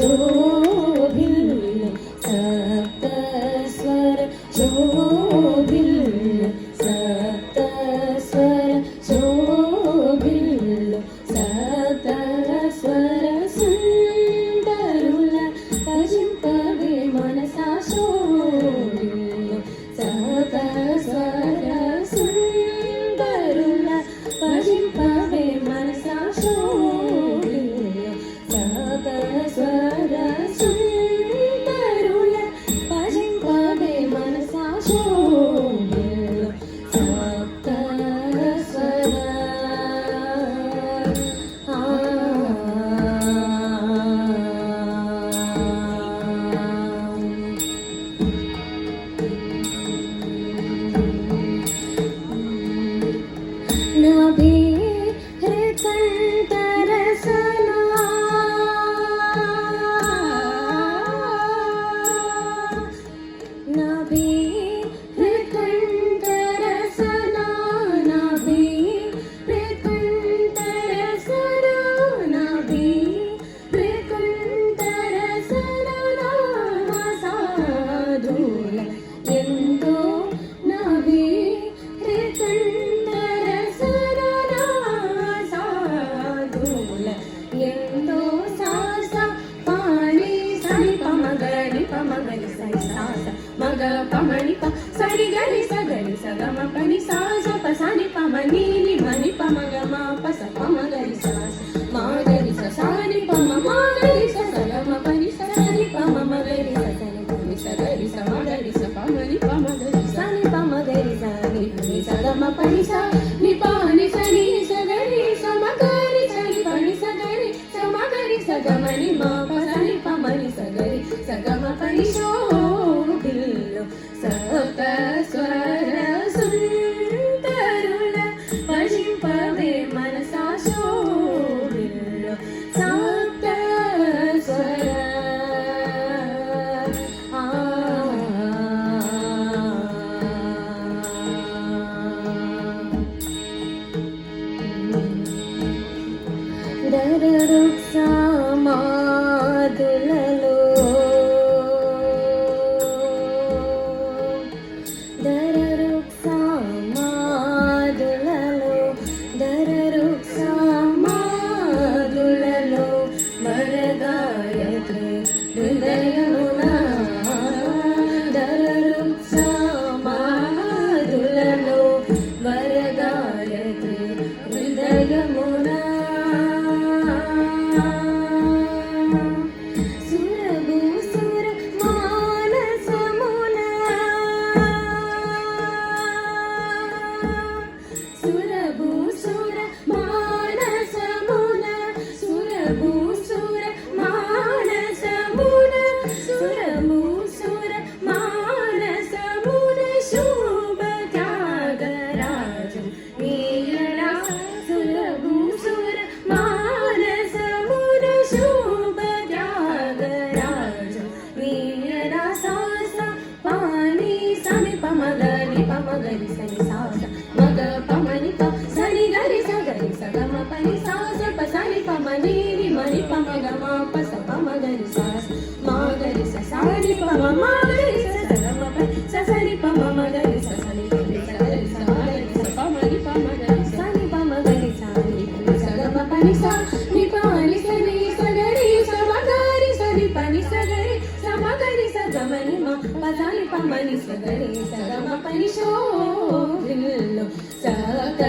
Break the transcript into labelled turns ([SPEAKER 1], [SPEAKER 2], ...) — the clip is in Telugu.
[SPEAKER 1] శోభిల్లు సప్త స్వర శోభిల్లు సప్త స్వర శోభిల్లు సప్త స్వర సుందరుల భజింపవే మనసా శోభిల్లు సప్త స్వర సుందరుల భజింపవే మనసా శోభిల్లు సప్త స్వర సుందరుల భజింపవే మనసా శోభిల్లు సప్త స్వర నభి హృకంఠరసనా నభి హృకంఠరసనా నభి హృకంఠరసనా నభి హృకంఠరసనా సాధుల ఎంతో నభి ఎంతో సాస పాణి సని పమగని పమగని సని సాస మగ పమని ప సరి గరి సగరి సగమ పని సాస పసని పమని మని పమగ మా పస పమగరి సాస మాగరి సని పమ మాగరి సగమ పని సని పమ మగరి సని పని సగరి సమగరి సపమని పమగరి సని పమగరి సని పని సగమ పని స ని పాని సని సగరి సమగరి సని పని సగరి సమగరి సగమని మా పసని పమని సగరి సగమ పని శోభిల్లు సప్త స్వర సుందరుల భజింపవే మనసా శోభిల్లు సప్త స్వర దరరుక్సమాదులలో దరరుక్సమాదులలో దరరుక్సమాదులలో వరగాయత్రి హృదయమున దరరుక్సమాదులలో వరగాయత్రి హృదయమున సురభూసుర మానసమున సురభూసుర మానసమున సురభూసుర మానసమున సురభూసుర మానసమున శుభ త్యాగరాజు నీలరా సురభూసుర మానసమున శుభ త్యాగరాజు నీలరా సాస పాని సని పమగని పమగని సని సాస మగ పమని ప సని గరి సగరి సగమ పని సాస పసని పమని మని పమగ మా పస పమగరి సాస మాగరి సని పమ మాగరి సగమ పని సని పమ మగరి సని పని సగరి సగరి పమని పమగరి సని పమగరి సని పని సగమ పని స ని పాని సని సగరి సమగరి సని పని సగరి సమగరి సగమని మా పసని పమని సగరి సగమ పని శోభిల్లు సగ